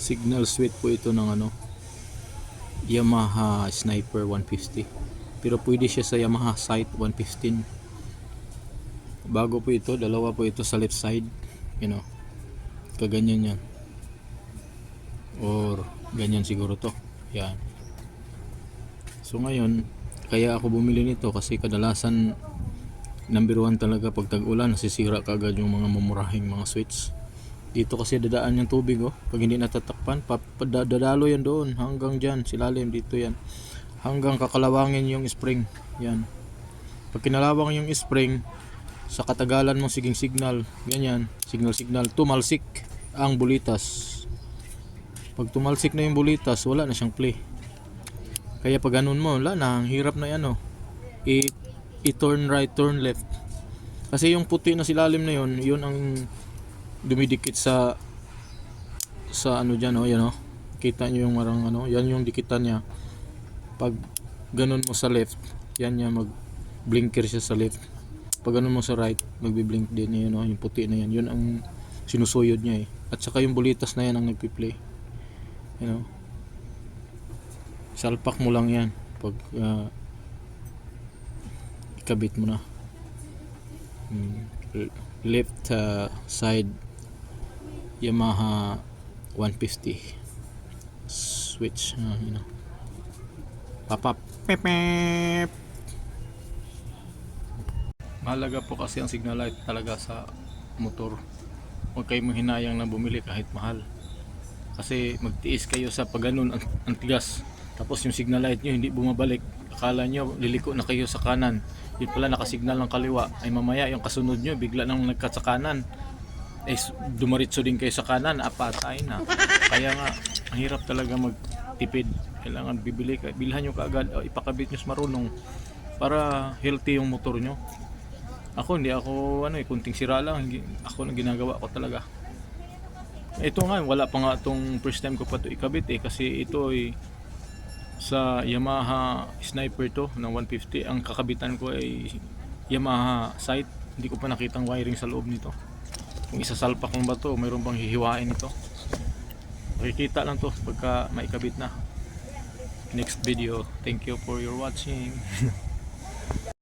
Signal switch po ito ng ano, Yamaha Sniper 150. Pero pwede siya sa Yamaha Sight 115. Bago po ito, dalawa po ito sa left side. You know, kaganyan yan. Or ganyan siguro to. Yan. So ngayon, kaya ako bumili nito kasi kadalasan number 1 talaga pag tag-ulan, nasisira kaagad yung mga mamurahing mga switch. Dito kasi dadaan yung tubig, oh. Pag hindi natatakpan, dadalo yan doon hanggang dyan, silalim dito yan. Hanggang kakalawangin yung spring. Yan. Pag kinalawang yung spring, sa katagalan mo siging signal, ganyan, signal, tumalsik ang bulitas. Pag tumalsik na yung bulitas, wala na siyang play. Kaya pag ganun mo, wala na, ang hirap na yan, oh. I-turn right, turn left. Kasi yung puti na silalim na yun ang dumidikit sa ano dyan, oh, yan, oh. Kita nyo yung marang ano, yan yung dikitan niya. Pag ganun mo sa left, yan niya, mag blinker siya sa left. Pag ganun mo sa right, magbi-blink din yun, oh, yung puti na yan. Yun ang sinusuyod niya, eh. At saka yung bulitas na yan ang nagpi-play. You know, salpak mo lang yan pag ikabit mo na. Left side Yamaha 150 switch, you know, papap pep. Mahalaga po kasi ang signal light talaga sa motor. Huwag kayong mahinayang na bumili kahit mahal, kasi magtiis kayo sa pagganon ang tigas, tapos yung signal light nyo hindi bumabalik, akala nyo liliko na kayo sa kanan, yun pala nakasignal ng kaliwa, ay mamaya yung kasunod nyo bigla nang nagkat sa kanan, ay dumaritso din kayo sa kanan, apatay na. Kaya nga ang hirap talaga magtipid, kailangan bibili kayo, bilhan nyo kaagad, ipakabit nyo sa marunong para healthy yung motor nyo. Ako hindi ako kunting sira lang, ako na ginagawa ko talaga. Ito nga, wala pa nga itong first time ko pa ito ikabit, kasi ito ay sa Yamaha Sniper to na 150. Ang kakabitan ko ay Yamaha Sight. Hindi ko pa nakitang wiring sa loob nito. Kung isasalpak mo ba to, mayroon bang hihiwain ito? Makikita lang to pagka maikabit na. Next video. Thank you for your watching.